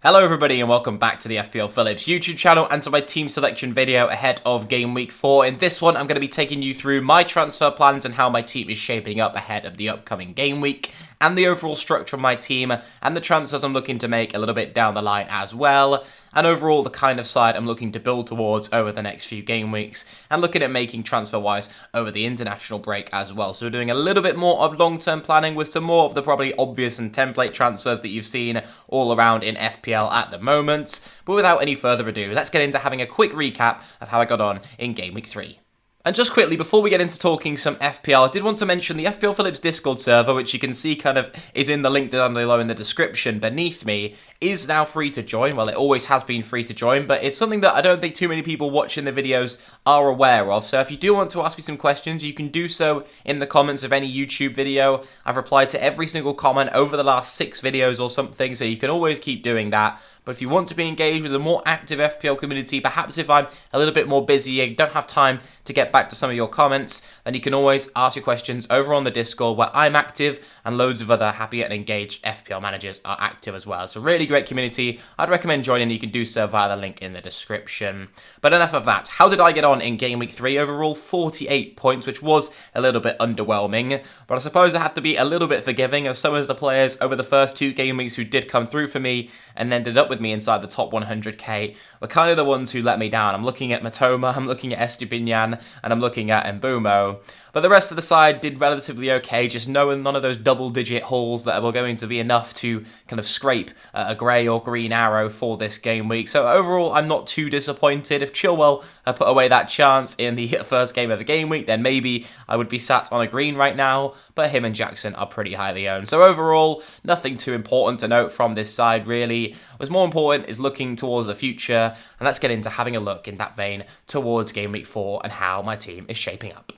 Hello everybody and welcome back to the FPL Phillips YouTube channel and to my team selection video ahead of Game Week 4. In this one I'm going to be taking you through my transfer plans and how my team is shaping up ahead of the upcoming game week, and the overall structure of my team and the transfers I'm looking to make a little bit down the line as well, and overall the kind of side I'm looking to build towards over the next few game weeks, and looking at making transfer-wise over the international break as well. So we're doing a little bit more of long-term planning with some more of the probably obvious and template transfers that you've seen all around in FPL at the moment. But without any further ado, let's get into having a quick recap of how I got on in Game Week 3. And just quickly, before we get into talking some FPL, I did want to mention the FPL Phillips Discord server, which you can see kind of is in the link down below in the description beneath me, is now free to join. Well, it always has been free to join, but it's something that I don't think too many people watching the videos are aware of. So if you do want to ask me some questions, you can do so in the comments of any YouTube video. I've replied to every single comment over the last 6 videos or something, so you can always keep doing that. But if you want to be engaged with a more active FPL community, perhaps if I'm a little bit more busy and don't have time to get back to some of your comments, then you can always ask your questions over on the Discord, where I'm active and loads of other happy and engaged FPL managers are active as well. It's a really great community. I'd recommend joining. You can do so via the link in the description. But enough of that. How did I get on in Game Week 3? Overall, 48 points, which was a little bit underwhelming. But I suppose I have to be a little bit forgiving of some of the players over the first 2 game weeks who did come through for me and ended up with me inside the top 100k were kind of the ones who let me down. I'm looking at Matoma, I'm looking at Estupinian, and I'm looking at Mbumo. But the rest of the side did relatively okay, just knowing none of those double-digit hauls that were going to be enough to kind of scrape a grey or green arrow for this game week. So overall, I'm not too disappointed. If Chilwell had put away that chance in the first game of the game week, then maybe I would be sat on a green right now, but him and Jackson are pretty highly owned. So overall, nothing too important to note from this side, really. What's more important is looking towards the future, and let's get into having a look in that vein towards Game Week 4 and how my team is shaping up.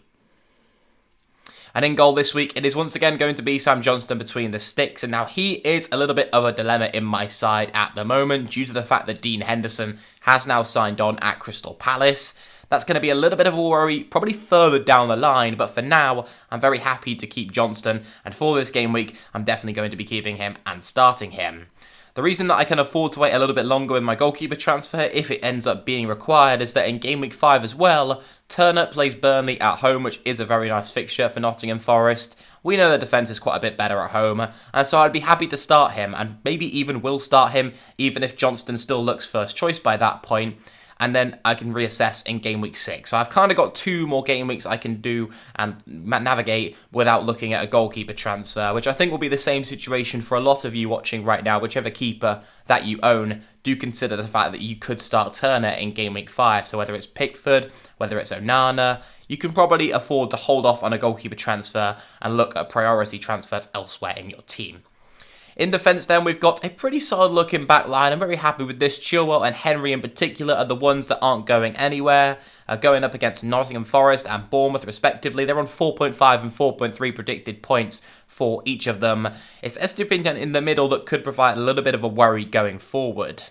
And in goal this week, it is once again going to be Sam Johnston between the sticks. And now he is a little bit of a dilemma in my side at the moment due to the fact that Dean Henderson has now signed on at Crystal Palace. That's going to be a little bit of a worry, probably further down the line. But for now, I'm very happy to keep Johnston. And for this game week, I'm definitely going to be keeping him and starting him. The reason that I can afford to wait a little bit longer with my goalkeeper transfer, if it ends up being required, is that in Game Week 5 as well, Turner plays Burnley at home, which is a very nice fixture for Nottingham Forest. We know the defence is quite a bit better at home, and so I'd be happy to start him, and maybe even will start him, even if Johnston still looks first choice by that point. And then I can reassess in Game Week 6. So I've kind of got 2 more game weeks I can do and navigate without looking at a goalkeeper transfer, which I think will be the same situation for a lot of you watching right now. Whichever keeper that you own, do consider the fact that you could start Turner in Game Week 5. So whether it's Pickford, whether it's Onana, you can probably afford to hold off on a goalkeeper transfer and look at priority transfers elsewhere in your team. In defence then, we've got a pretty solid looking back line. I'm very happy with this. Chilwell and Henry in particular are the ones that aren't going anywhere. Going up against Nottingham Forest and Bournemouth respectively. They're on 4.5 and 4.3 predicted points for each of them. It's Estupinian in the middle that could provide a little bit of a worry going forward.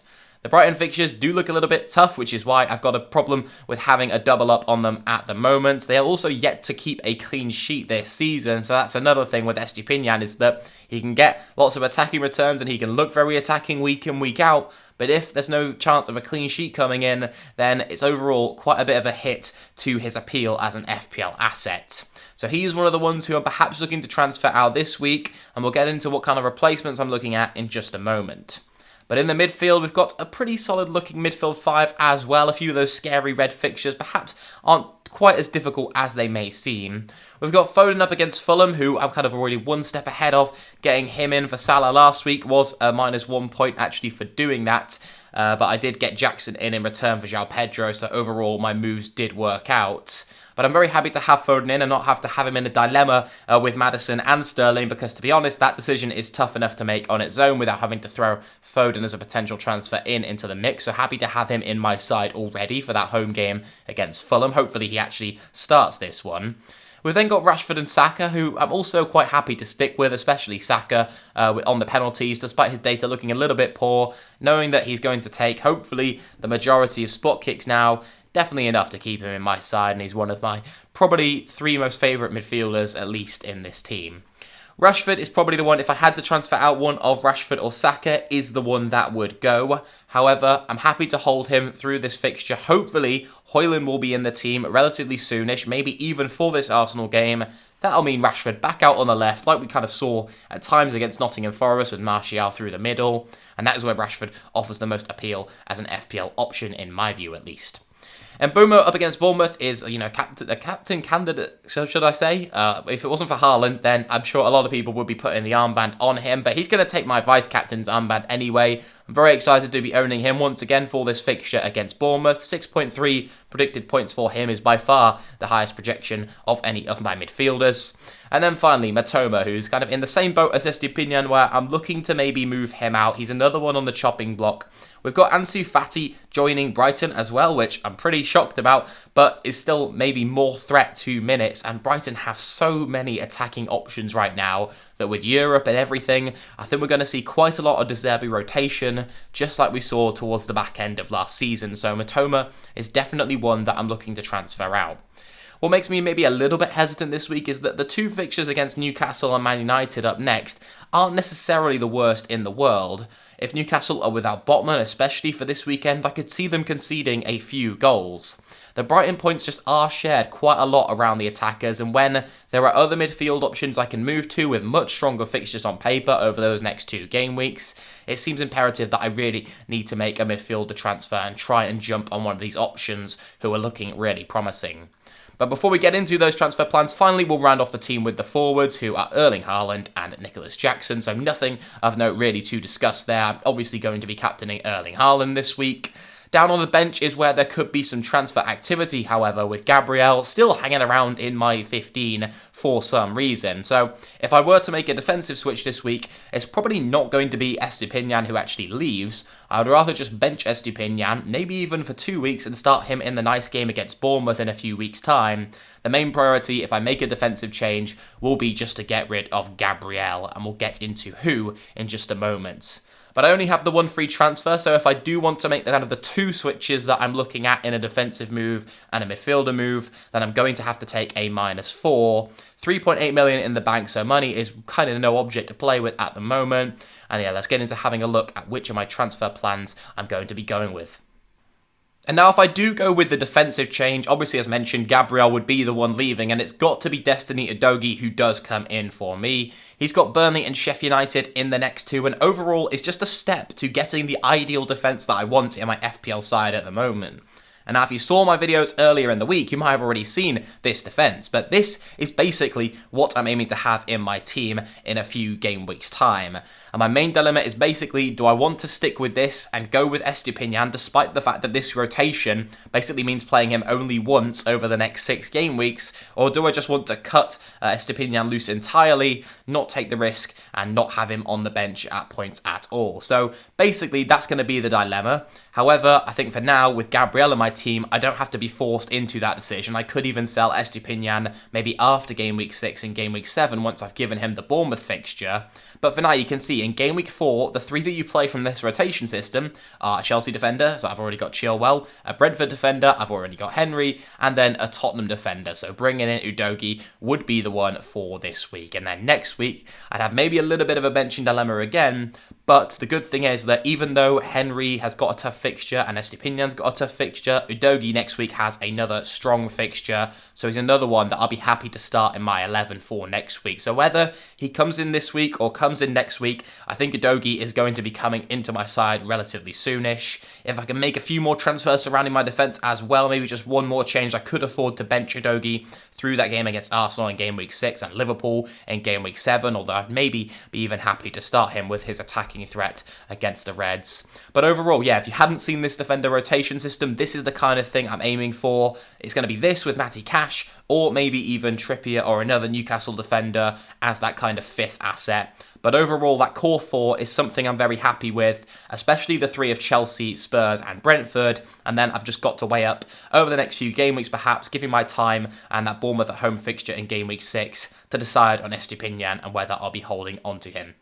The Brighton fixtures do look a little bit tough, which is why I've got a problem with having a double up on them at the moment. They are also yet to keep a clean sheet this season, so that's another thing with Estupinian, is that he can get lots of attacking returns and he can look very attacking week in, week out, but if there's no chance of a clean sheet coming in, then it's overall quite a bit of a hit to his appeal as an FPL asset. So he's one of the ones who I'm perhaps looking to transfer out this week, and we'll get into what kind of replacements I'm looking at in just a moment. But in the midfield, we've got a pretty solid looking midfield 5 as well. A few of those scary red fixtures perhaps aren't quite as difficult as they may seem. We've got Foden up against Fulham, who I'm kind of already one step ahead of. Getting him in for Salah last week was a -1 point actually for doing that. But I did get Jackson in return for João Pedro, so overall my moves did work out. But I'm very happy to have Foden in and not have to have him in a dilemma with Maddison and Sterling, because to be honest, that decision is tough enough to make on its own without having to throw Foden as a potential transfer into the mix. So happy to have him in my side already for that home game against Fulham. Hopefully he actually starts this one. We've then got Rashford and Saka, who I'm also quite happy to stick with, especially Saka on the penalties, despite his data looking a little bit poor, knowing that he's going to take, hopefully, the majority of spot kicks now. Definitely enough to keep him in my side, and he's one of my probably 3 most favourite midfielders, at least in this team. Rashford is probably the one, if I had to transfer out one of Rashford or Saka, is the one that would go. However, I'm happy to hold him through this fixture. Hopefully, Højlund will be in the team relatively soonish, maybe even for this Arsenal game. That'll mean Rashford back out on the left, like we kind of saw at times against Nottingham Forest with Martial through the middle. And that is where Rashford offers the most appeal as an FPL option, in my view at least. And Bomo up against Bournemouth is, a captain candidate, so should I say? If it wasn't for Haaland, then I'm sure a lot of people would be putting the armband on him, but he's going to take my vice-captain's armband anyway. I'm very excited to be owning him once again for this fixture against Bournemouth. 6.3 predicted points for him is by far the highest projection of any of my midfielders. And then finally, Matoma, who's kind of in the same boat as Estepinian, where I'm looking to maybe move him out. He's another one on the chopping block. We've got Ansu Fati joining Brighton as well, which I'm pretty shocked about, but is still maybe more threat to minutes. And Brighton have so many attacking options right now that with Europe and everything, I think we're going to see quite a lot of De Zerbi rotation, just like we saw towards the back end of last season. So Matoma is definitely one that I'm looking to transfer out. What makes me maybe a little bit hesitant this week is that the two fixtures against Newcastle and Man United up next aren't necessarily the worst in the world. If Newcastle are without Botman, especially for this weekend, I could see them conceding a few goals. The Brighton points just are shared quite a lot around the attackers, and when there are other midfield options I can move to with much stronger fixtures on paper over those next 2 game weeks, it seems imperative that I really need to make a midfielder transfer and try and jump on one of these options who are looking really promising. But before we get into those transfer plans, finally we'll round off the team with the forwards, who are Erling Haaland and Nicholas Jackson, so nothing of note really to discuss there. I'm obviously going to be captaining Erling Haaland this week. Down on the bench is where there could be some transfer activity, however, with Gabriel still hanging around in my 15 for some reason. So if I were to make a defensive switch this week, it's probably not going to be Estepinian who actually leaves. I would rather just bench Estepinian, maybe even for 2 weeks, and start him in the nice game against Bournemouth in a few weeks' time. The main priority, if I make a defensive change, will be just to get rid of Gabriel, and we'll get into who in just a moment. But I only have the 1 free transfer, so if I do want to make the 2 switches that I'm looking at in a defensive move and a midfielder move, then I'm going to have to take a -4. 3.8 million in the bank, so money is kind of no object to play with at the moment. And yeah, let's get into having a look at which of my transfer plans I'm going to be going with. And now if I do go with the defensive change, obviously as mentioned, Gabriel would be the one leaving, and it's got to be Destiny Udogie who does come in for me. He's got Burnley and Sheffield United in the next 2, and overall is just a step to getting the ideal defence that I want in my FPL side at the moment. And now if you saw my videos earlier in the week, you might have already seen this defence, but this is basically what I'm aiming to have in my team in a few game weeks' time. And my main dilemma is basically, do I want to stick with this and go with Estepinian, despite the fact that this rotation basically means playing him only once over the next 6 game weeks, or do I just want to cut Estepinian loose entirely, not take the risk, and not have him on the bench at points at all? So basically, that's going to be the dilemma. However, I think for now, with Gabriel in my team, I don't have to be forced into that decision. I could even sell Estepinian maybe after game week 6 and game week 7 once I've given him the Bournemouth fixture. But for now, you can see in game week 4, the 3 that you play from this rotation system are a Chelsea defender, so I've already got Chilwell, a Brentford defender, I've already got Henry, and then a Tottenham defender. So bringing in Udogie would be the one for this week. And then next week, I'd have maybe a little bit of a benching dilemma again. But the good thing is that even though Henry has got a tough fixture and Estepinian's got a tough fixture, Udogie next week has another strong fixture. So he's another one that I'll be happy to start in my 11 for next week. So whether he comes in this week or comes in next week, I think Udogie is going to be coming into my side relatively soonish. If I can make a few more transfers surrounding my defence as well, maybe just one more change, I could afford to bench Udogie through that game against Arsenal in game week 6 and Liverpool in game week 7, although I'd maybe be even happy to start him with his attacking threat against the Reds. But overall, yeah, if you hadn't seen this defender rotation system, this is the kind of thing I'm aiming for. It's going to be this with Matty Cash, or maybe even Trippier or another Newcastle defender as that kind of 5th asset. But overall, that core 4 is something I'm very happy with, especially the 3 of Chelsea, Spurs and Brentford. And then I've just got to weigh up over the next few game weeks, perhaps, giving my time and that Bournemouth at home fixture in game week 6 to decide on Estepinian and whether I'll be holding on to him.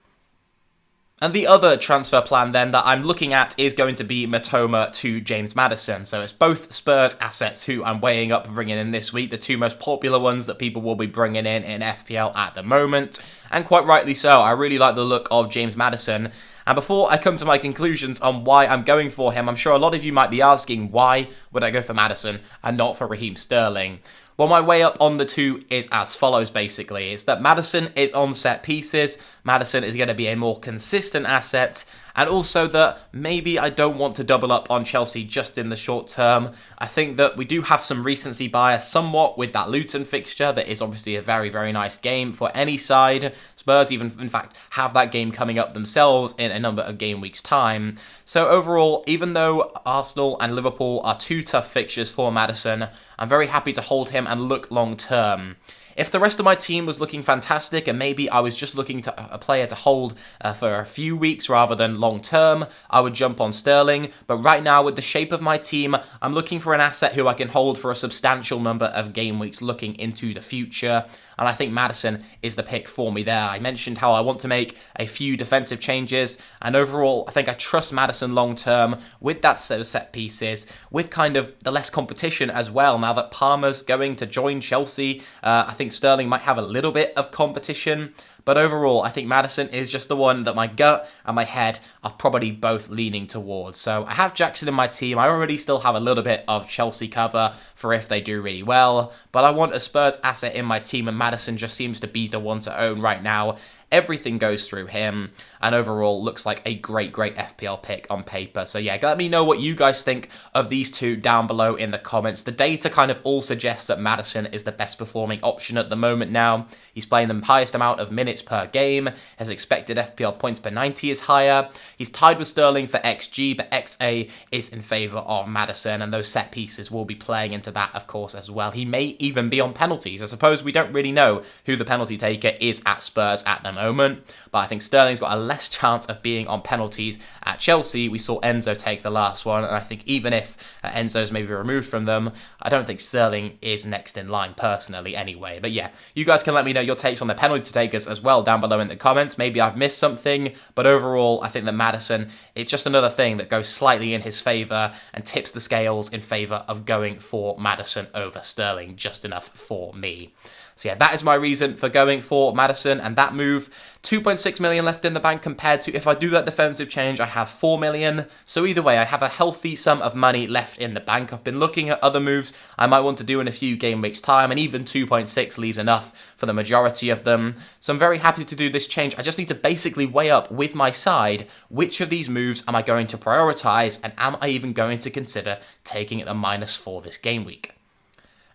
And the other transfer plan then that I'm looking at is going to be Matoma to James Maddison. So it's both Spurs assets who I'm weighing up and bringing in this week, the two most popular ones that people will be bringing in FPL at the moment. And quite rightly so, I really like the look of James Maddison. And before I come to my conclusions on why I'm going for him, I'm sure a lot of you might be asking, why would I go for Maddison and not for Raheem Sterling? Well, my way up on the two is as follows, basically. It's that Maddison is on set pieces, Maddison is going to be a more consistent asset, and also that maybe I don't want to double up on Chelsea just in the short term. I think that we do have some recency bias somewhat with that Luton fixture. That is obviously a very, very nice game for any side. Spurs even, in fact, have that game coming up themselves in a number of game weeks' time. So overall, even though Arsenal and Liverpool are two tough fixtures for Maddison, I'm very happy to hold him and look long term. If the rest of my team was looking fantastic and maybe I was just looking to a player to hold for a few weeks rather than long term, I would jump on Sterling. But right now, with the shape of my team, I'm looking for an asset who I can hold for a substantial number of game weeks looking into the future. And I think Maddison is the pick for me there. I mentioned how I want to make a few defensive changes. And overall, I think I trust Maddison long term with that set of set pieces, with kind of the less competition as well. Now that Palmer's going to join Chelsea, I think Sterling might have a little bit of competition. But overall, I think Maddison is just the one that my gut and my head are probably both leaning towards. So I have Jackson in my team. I already still have a little bit of Chelsea cover for if they do really well. But I want a Spurs asset in my team, and Maddison just seems to be the one to own right now. Everything goes through him, and overall looks like a great FPL pick on paper. So yeah, let me know what you guys think of these two down below in the comments. The data kind of all suggests that Maddison is the best performing option at the moment now. He's playing the highest amount of minutes per game. His expected FPL points per 90 is higher. He's tied with Sterling for XG, but XA is in favour of Maddison, and those set pieces will be playing into that, of course, as well. He may even be on penalties. I suppose we don't really know who the penalty taker is at Spurs at the moment. But I think Sterling's got a less chance of being on penalties at Chelsea. We saw Enzo take the last one, and I think even if Enzo's maybe removed from them, I don't think Sterling is next in line personally anyway. But yeah, you guys can let me know your takes on the penalty takers as well down below in the comments. Maybe I've missed something, but overall I think that Maddison, it's just another thing that goes slightly in his favour and tips the scales in favour of going for Maddison over Sterling just enough for me. So yeah, that is my reason for going for Maddison and that move. 2.6 million left in the bank compared to if I do that defensive change, I have 4 million. So either way, I have a healthy sum of money left in the bank. I've been looking at other moves I might want to do in a few game weeks time, and even 2.6 leaves enough for the majority of them. So I'm very happy to do this change. I just need to basically weigh up with my side, which of these moves am I going to prioritize, and am I even going to consider taking it a -4 this game week?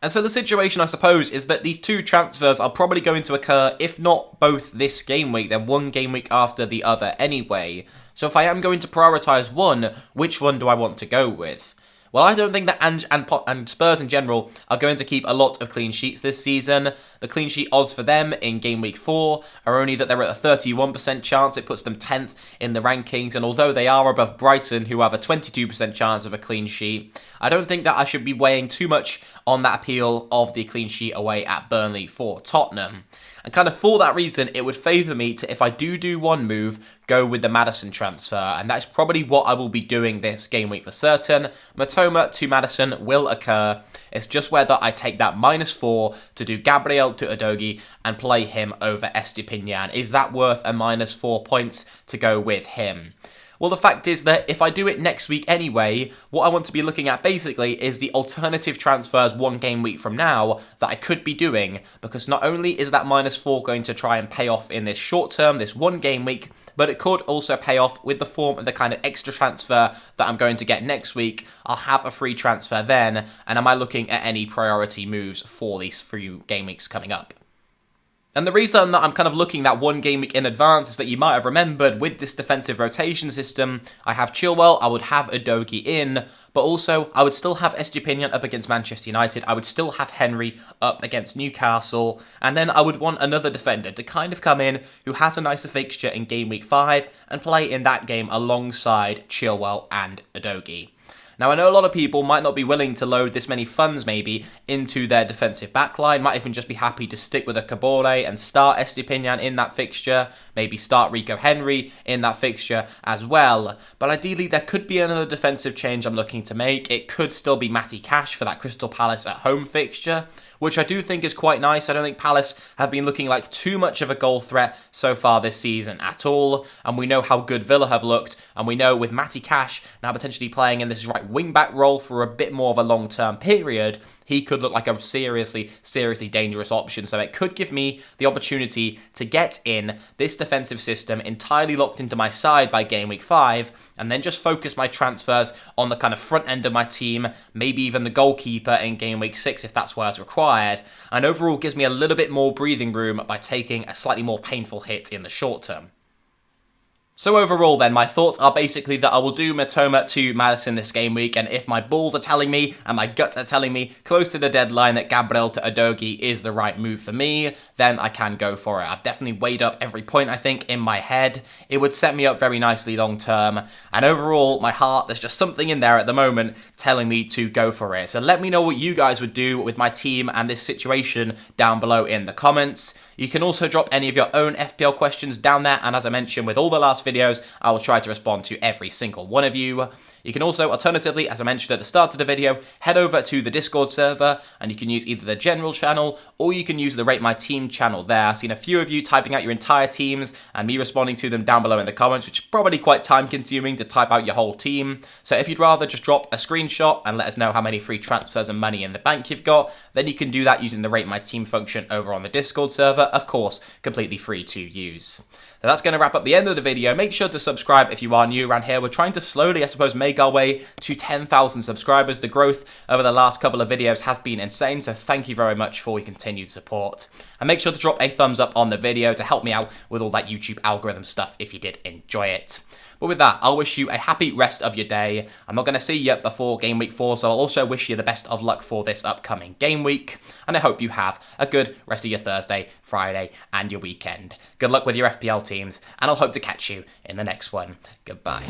And so the situation, I suppose, is that these two transfers are probably going to occur, if not both this game week, then one game week after the other anyway. So if I am going to prioritise one, which one do I want to go with? Well, I don't think that and Spurs in general are going to keep a lot of clean sheets this season. The clean sheet odds for them in game week 4 are only that they're at a 31% chance. It puts them 10th in the rankings. And although they are above Brighton, who have a 22% chance of a clean sheet, I don't think that I should be weighing too much on that appeal of the clean sheet away at Burnley for Tottenham. And kind of for that reason, it would favour me to, if I do one move, go with the Maddison transfer. And that's probably what I will be doing this game week for certain. Matoma to Maddison will occur. It's just whether I take that -4 to do Gabriel to Udogie and play him over Estepinian. Is that worth a -4 points to go with him? Well, the fact is that if I do it next week anyway, what I want to be looking at basically is the alternative transfers one game week from now that I could be doing, because not only is that -4 going to try and pay off in this short term, this one game week, but it could also pay off with the form of the kind of extra transfer that I'm going to get next week. I'll have a free transfer then, and am I looking at any priority moves for these few game weeks coming up? And the reason that I'm kind of looking that one game week in advance is that you might have remembered with this defensive rotation system, I have Chilwell, I would have Udogie in, but also I would still have Estepinian up against Manchester United, I would still have Henry up against Newcastle, and then I would want another defender to kind of come in who has a nicer fixture in game week 5 and play in that game alongside Chilwell and Udogie. Now, I know a lot of people might not be willing to load this many funds maybe into their defensive backline, might even just be happy to stick with a Kabore and start Estepinian in that fixture, maybe start Rico Henry in that fixture as well. But ideally, there could be another defensive change I'm looking to make. It could still be Matty Cash for that Crystal Palace at home fixture, which I do think is quite nice. I don't think Palace have been looking like too much of a goal threat so far this season at all, and we know how good Villa have looked, and we know with Matty Cash now potentially playing in this right wing-back role for a bit more of a long-term period, he could look like a seriously dangerous option. So it could give me the opportunity to get in this defensive system entirely locked into my side by game week 5, and then just focus my transfers on the kind of front end of my team, maybe even the goalkeeper in game week 6 if that's where it's required, and overall gives me a little bit more breathing room by taking a slightly more painful hit in the short term. So overall then, my thoughts are basically that I will do Matoma to Maddison this game week, and if my balls are telling me and my guts are telling me close to the deadline that Gabriel to Udogie is the right move for me, then I can go for it. I've definitely weighed up every point, I think, in my head. It would set me up very nicely long term, and overall, my heart, there's just something in there at the moment telling me to go for it. So let me know what you guys would do with my team and this situation down below in the comments. You can also drop any of your own FPL questions down there, and as I mentioned with all the last videos, I will try to respond to every single one of you. You can also, alternatively, as I mentioned at the start of the video, head over to the Discord server, and you can use either the general channel, or you can use the Rate My Team channel there. I've seen a few of you typing out your entire teams, and me responding to them down below in the comments, which is probably quite time-consuming to type out your whole team. So if you'd rather just drop a screenshot and let us know how many free transfers and money in the bank you've got, then you can do that using the Rate My Team function over on the Discord server, of course, completely free to use. Now that's going to wrap up the end of the video. Make sure to subscribe if you are new around here. We're trying to slowly, I suppose, make our way to 10,000 subscribers. The growth over the last couple of videos has been insane, so thank you very much for your continued support. And make sure to drop a thumbs up on the video to help me out with all that YouTube algorithm stuff if you did enjoy it. But with that, I'll wish you a happy rest of your day. I'm not going to see you before game week 4, so I'll also wish you the best of luck for this upcoming game week. And I hope you have a good rest of your Thursday, Friday, and your weekend. Good luck with your FPL teams, and I'll hope to catch you in the next one. Goodbye.